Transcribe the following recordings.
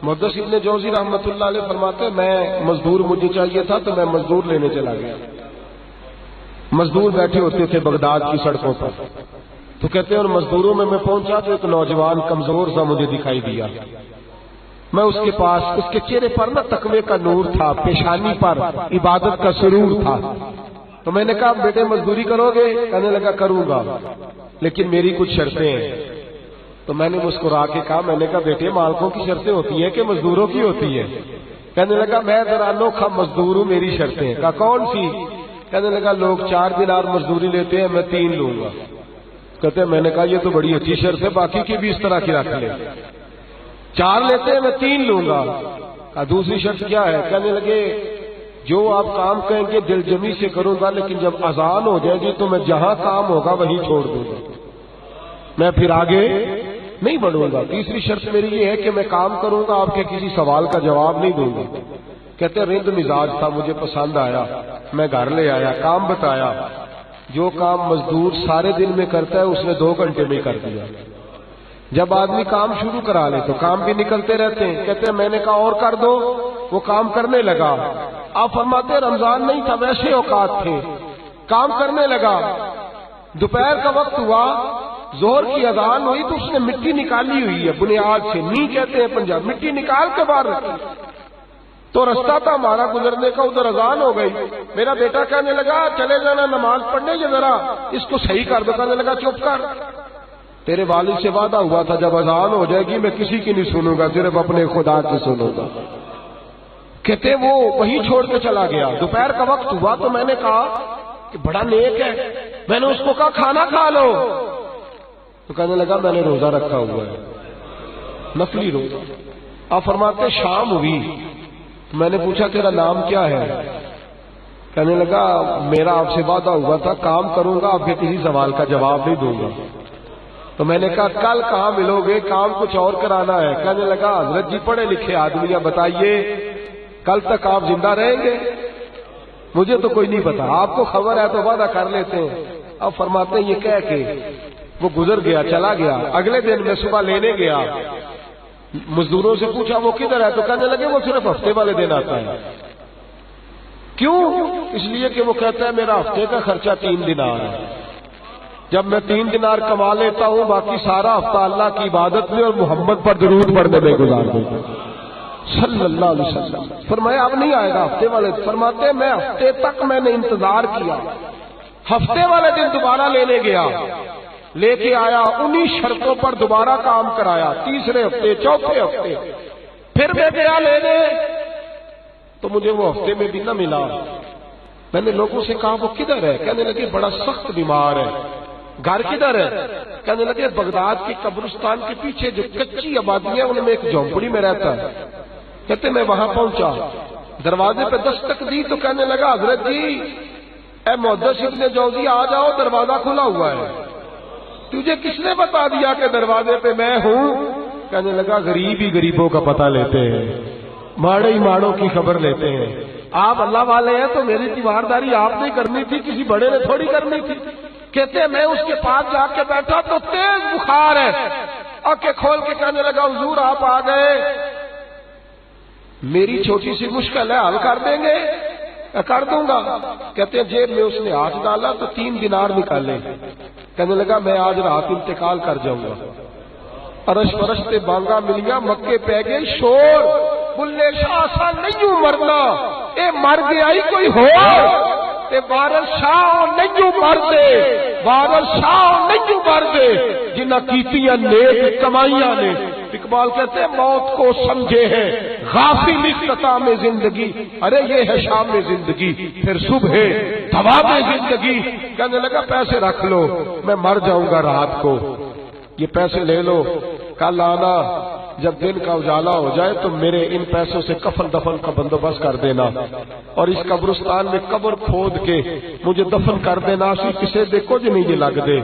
محدث ابن جوزی رحمۃ اللہ علیہ فرماتے ہیں میں مزدور مجھے چاہیے تھا تو میں مزدور لینے چلا گیا. مزدور بیٹھے ہوتے تھے بغداد کی سڑکوں پر، تو کہتے ہیں اور مزدوروں میں پہنچا تو ایک نوجوان کمزور سا مجھے دکھائی دیا. میں اس کے پاس، اس کے چہرے پر نا تقوی کا نور تھا، پیشانی پر عبادت کا سرور تھا. تو میں نے کہا بیٹے مزدوری کرو گے؟ کہنے لگا کروں گا لیکن میری کچھ شرطیں ہیں. تو میں نے مسکرا کے کہا، میں نے کہا بیٹے مالکوں کی شرطیں ہوتی ہیں کہ مزدوروں کی ہوتی ہے؟ کہنے لگا میں ذرا انوکھا مزدور ہوں، میری شرطیں. کہا کون سی؟ کہنے لگا لوگ 4 دینار مزدوری لیتے ہیں، میں 3 لوں گا. کہتے ہیں میں نے کہا یہ تو بڑی اچھی شرط ہے، باقی کی بھی اس طرح کی رکھ لے. 4 لیتے ہیں، میں 3 لوں گا. کہا دوسری شرط کیا ہے؟ کہنے لگے جو آپ کام کہیں گے دل جمی سے کروں گا، لیکن جب اذان ہو جائے گی تو میں جہاں کام ہوگا وہیں چھوڑ دوں گا، میں پھر آگے نہیں بڑھوں گا. تیسری شرط میری یہ ہے کہ میں کام کروں گا، آپ کے کسی سوال کا جواب نہیں دوں گا. کہتے ہیں رند مزاج تھا، مجھے پسند آیا، میں گھر لے آیا، کام بتایا. جو کام مزدور سارے دن میں کرتا ہے اس نے 2 گھنٹے میں کر دیا. جب آدمی کام شروع کرا لے تو کام بھی نکلتے رہتے ہیں. کہتے ہیں میں نے کہا اور کر دو، وہ کام کرنے لگا. آپ فرماتے ہیں رمضان نہیں تھا، ویسے اوقات تھے، کام کرنے لگا. دوپہر کا وقت ہوا، ظہر کی اذان ہوئی تو اس نے مٹی نکالی ہوئی ہے بنیاد سے، نہیں کہتے ہیں پنجاب، مٹی نکال کے باہر رکھی. تو رستہ تھا ہمارا گزرنے کا، ادھر اذان ہو گئی. میرا بیٹا کہنے لگا چلے جانا نماز پڑھنے، یہ ذرا اس کو صحیح کر دو. کہنے لگا چپ کر، تیرے والد سے وعدہ ہوا تھا جب اذان ہو جائے گی میں کسی کی نہیں سنوں گا، صرف اپنے خدا کی سنوں گا. کہتے وہ وہیں چھوڑ کے چلا گیا. دوپہر کا وقت ہوا تو میں نے کہا کہ بڑا نیک ہے، میں نے اس کو کہا کھانا کھا لو. تو کہنے لگا میں نے روزہ رکھا ہوا ہے، نفلی روزہ. آپ فرماتے شام ہوئی، میں نے پوچھا تیرا نام کیا ہے؟ کہنے لگا میرا آپ سے وعدہ ہوا تھا کام کروں گا، آپ کے کسی سوال کا جواب نہیں دوں گا. تو میں نے کہا کل کہاں ملو گے، کام کچھ اور کرانا ہے. کہنے لگا حضرت جی پڑھے لکھے آدمی ہیں، بتائیے کل تک آپ زندہ رہیں گے؟ مجھے تو کوئی نہیں پتا، آپ کو خبر ہے تو وعدہ کر لیتے ہیں. اب فرماتے ہیں یہ کہہ کے وہ گزر گیا، چلا گیا. اگلے دن میں صبح لینے گیا، مزدوروں سے پوچھا وہ کدھر ہے؟ تو کہنے لگے وہ صرف ہفتے والے دن آتا ہے. کیوں؟ اس لیے کہ وہ کہتا ہے میرا ہفتے کا خرچہ 3 دینار ہے، جب میں 3 دینار کما لیتا ہوں باقی سارا ہفتہ اللہ کی عبادت میں اور محمد پر درود پڑھنے میں گزار دیتا ہوں صلی اللہ علیہ وسلم. فرمایا اب نہیں آئے گا ہفتے والے. فرماتے میں ہفتے تک میں نے انتظار کیا، ہفتے والے دن دوبارہ لینے گیا، لے کے آیا، انہی شرطوں پر دوبارہ کام کرایا. تیسرے ہفتے، چوتھے ہفتے پھر میں گیا لینے تو مجھے وہ ہفتے میں بھی نہ ملا. میں نے لوگوں سے کہا وہ کدھر ہے؟ کہنے لگے بڑا سخت بیمار ہے. گھر کدھر ہے؟ کہنے لگے بغداد کے قبرستان کے پیچھے جو کچی آبادی ہے ان میں ایک جھونپڑی میں رہتا ہے. کہتے میں وہاں پہنچا، دروازے پہ دستک دی تو کہنے لگا حضرت جی اے محدث ابن جوزی آ جاؤ، دروازہ کھلا ہوا ہے. تجھے کس نے بتا دیا کہ دروازے پہ میں ہوں؟ کہنے لگا غریب ہی غریبوں کا پتہ لیتے ہیں، ماڑے ہی ماڑوں کی خبر لیتے ہیں. آپ اللہ والے ہیں تو میری تیمارداری آپ نے کرنی تھی، کسی بڑے نے تھوڑی کرنی تھی. کہتے ہیں میں اس کے پاس جا کے بیٹھا تو تیز بخار ہے. آنکھیں کھول کے کہنے لگا حضور آپ آ گئے، میری چھوٹی سی مشکل ہے، حل کر دیں گے؟ کر دوں گا. کہتے ہیں جیب میں اس نے ہاتھ ڈالا تو 3 دینار نکالے. کہنے لگا میں آج رات انتقال کر جاؤں گا. ارش فرش تے بانگا ملیا، مکے پہ گئے شور، بلے شاہ سا نہیں مرنا، اے مر گیا ہی کوئی ہو، تے وارث شاہ نہیں مر دے، وارث شاہ نہیں مر دے جنہ کیتیاں نیک کمائیاں نے. اقبال کہتے ہیں موت کو سمجھے ہیں غافل اختتام زندگی، ارے یہ ہے شام زندگی پھر صبح دوام زندگی. کہنے لگا پیسے رکھ لو، میں مر جاؤں گا رات کو، یہ پیسے لے لو، کل آنا جب دن کا اجالا ہو جائے تو میرے ان پیسوں سے کفن دفن کا بندوبست کر دینا، اور اس قبرستان میں قبر کھود کے مجھے دفن کر دینا. اسی کسے دے کچھ نہیں جی لگ دے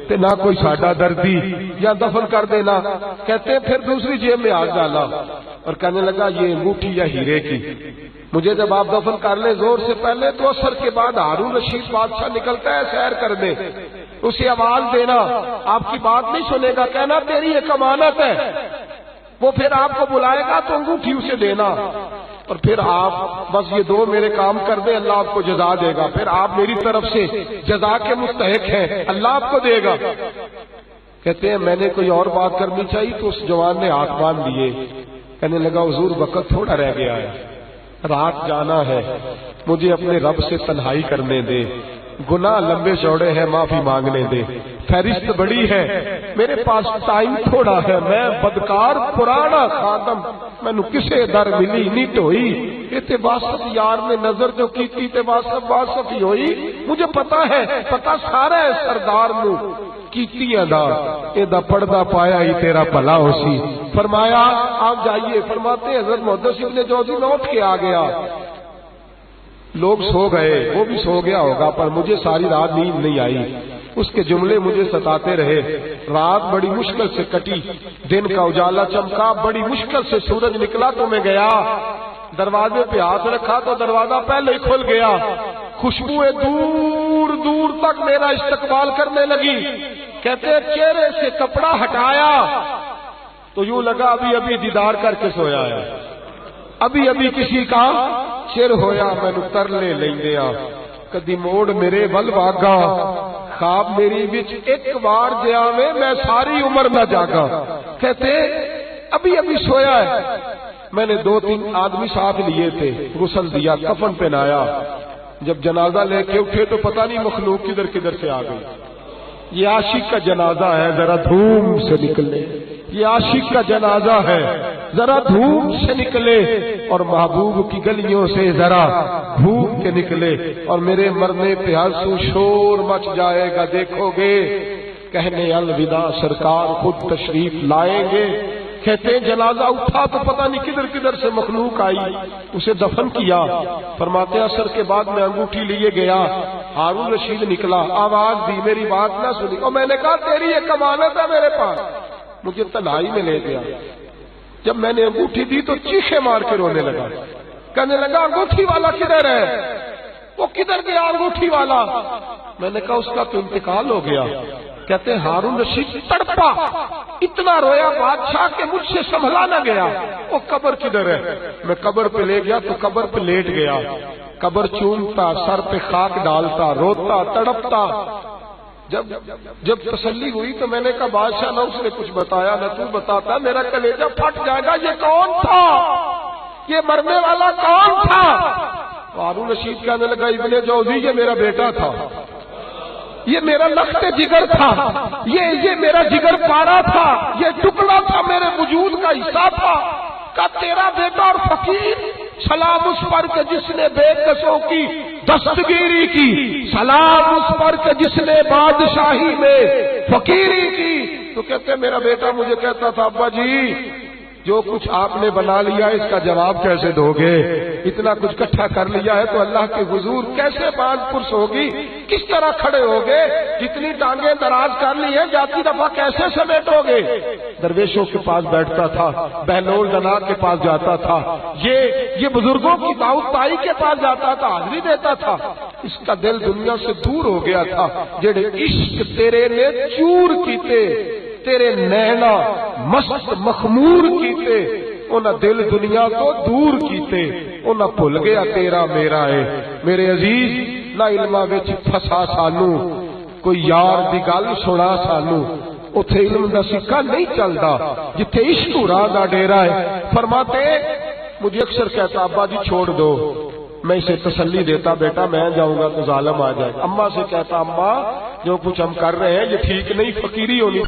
تے نہ کوئی ساڈا دردی، یا دفن کر دینا. کہتے ہیں پھر دوسری جیب میں ہاتھ ڈالا اور کہنے لگا یہ انگوٹھی یا ہیرے کی، مجھے جب آپ دفن کر لیں زور سے پہلے تو اثر کے بعد ہارون رشید بادشاہ نکلتا ہے سیر کرنے، اسے آواز دینا، آپ کی بات نہیں سنے گا، کہنا تیری ایک امانت ہے. وہ پھر آپ کو بلائے گا تو انگوٹھی اسے دینا، اور پھر آپ بس یہ دو میرے کام کر دیں، اللہ آپ کو جزا دے گا، پھر آپ میری طرف سے جزا کے مستحق ہیں، اللہ آپ کو دے گا۔ کہتے ہیں میں نے کوئی اور بات کرنی چاہیے تو اس جوان نے ہاتھ باندھ لیے، کہنے لگا حضور وقت تھوڑا رہ گیا ہے، رات جانا ہے، مجھے اپنے رب سے تنہائی کرنے دے، گناہ لمبے چوڑے ہیں، معافی مانگنے دے، فہرست بڑی ہے، میرے پاس ٹائم تھوڑا ہے، میں بدکار پرانا خادم، مینو کسے در ملی نہیں ٹوئی، یہ واسف یار نے نظر جو کی تے واسف ہی ہوئی، مجھے پتا ہے، پتا سارا ہے سردار نو کیتی ادا، ادا پردہ پایا ہی تیرا بھلا ہو سی۔ فرمایا آپ جائیے، فرماتے ہیں حضرت محدث ابن جوزی میں اٹھ کے آ گیا، لوگ سو گئے، وہ بھی سو گیا ہوگا، پر مجھے ساری رات نیند نہیں آئی، اس کے جملے مجھے ستاتے رہے، رات بڑی مشکل سے کٹی، دن کا اجالا چمکا، بڑی مشکل سے سورج نکلا تو میں گیا، دروازے پہ ہاتھ رکھا تو دروازہ پہلے ہی کھل گیا، خوشبوئیں دور دور تک میرا استقبال کرنے لگی، کہتے چہرے سے کپڑا ہٹایا تو یوں لگا ابھی ابھی دیدار کر کے سویا ہے، ابھی ابھی کسی کا چر ہویا، مینو تر لے لیندیا، کدی موڑ میرے ول واگا، خواب میری وچ ایک بار جیا میں ساری عمر نہ جاگا، کہتے ابھی ابھی سویا ہے، میں نے 2-3 آدمی ساتھ لیے تھے، غسل دیا، کفن پہنایا، جب جنازہ لے کے اٹھے تو پتہ نہیں مخلوق کدھر کدھر سے آ گئی، یہ عاشق کا جنازہ ہے ذرا دھوم سے نکلے، یہ عاشق کا جنازہ ہے ذرا دھوم سے نکلے، اور محبوب کی گلیوں سے ذرا بھوک کے نکلے، اور میرے مرنے پہ آنسو شور مچ جائے گا، دیکھو گے کہنے الوداع سرکار خود تشریف لائیں گے۔ کہتے ہیں جنازہ اٹھا تو پتہ نہیں کدھر کدھر سے مخلوق آئی، اسے دفن کیا، فرماتے ہیں عصر کے بعد میں انگوٹھی لیے گیا، ہارون رشید نکلا، آواز دی، میری بات نہ سنی، اور میں نے کہا تیری ایک امانت ہے میرے پاس، مجھے تنہائی میں لے گیا، جب میں نے انگوٹھی دی تو چیخے مار کے رونے لگا، کہنے لگا انگوٹھی والا کدھر ہے، وہ کدھر گیا انگوٹھی والا، میں نے کہا اس کا تو انتقال ہو گیا، کہتے ہیں ہارون رشید تڑپا، اتنا رویا بادشاہ کہ مجھ سے سنبھلا نہ گیا، وہ قبر کدھر ہے، میں قبر پہ لے گیا تو قبر پہ لیٹ گیا، قبر چومتا، سر پہ خاک ڈالتا، روتا، تڑپتا، جب تسلی ہوئی تو میں نے کہا بادشاہ نہ اس نے کچھ بتایا نہ تو بتاتا، میرا کلیجہ پھٹ جائے گا، یہ کون تھا، یہ مرنے والا کون تھا، ہارون رشید کہنے لگا ابن جوزی یہ میرا بیٹا تھا، یہ میرا لخت جگر تھا، یہ میرا جگر پارا تھا، یہ ٹکڑا تھا میرے وجود کا حصہ تھا، کا تیرا بیٹا اور فقیر، سلام اس پر کہ جس نے بے کسوں کی دستگیری کی، سلام اس پر کہ جس نے بادشاہی میں فقیری کی۔ تو کہتے میرا بیٹا مجھے کہتا تھا ابا جی جو کچھ آپ نے بنا لیا اس کا جواب کیسے دو گے، اتنا کچھ اکٹھا کر لیا ہے تو اللہ کے حضور کیسے باندھ پرس ہوگی، کس طرح کھڑے ہوگے، جتنی ٹانگیں دراز کر لی ہیں جاتی دفعہ کیسے سمیٹو گے۔ درویشوں کے پاس بیٹھتا تھا، بہلول دنا کے پاس جاتا تھا، یہ بزرگوں کی دعوت تائی کے پاس جاتا تھا، حاضری دیتا تھا، اس کا دل دنیا سے دور ہو گیا تھا، جڑے عشق تیرے نے چور کیتے، تیرے نینا مست مخمور کیتے، انہاں دل دنیا کو دور کیتے، انہاں بھول گیا تیرا میرا ہے۔ میرے عزیز نہ علماں وچ پھسا سانو، کوئی یار دی گل سنا سانو، اتھے علم دا سکہ نہیں چلدا جتھے عشق راہ دا ڈیرا ہے۔ فرماتے مجھے اکثر کہتا ابا جی چھوڑ دو، میں اسے تسلی دیتا بیٹا میں جاؤں گا تو ظالم آ جائے، اماں سے کہتا اماں جو کچھ ہم کر رہے ہیں یہ ٹھیک نہیں، فقیری ہونی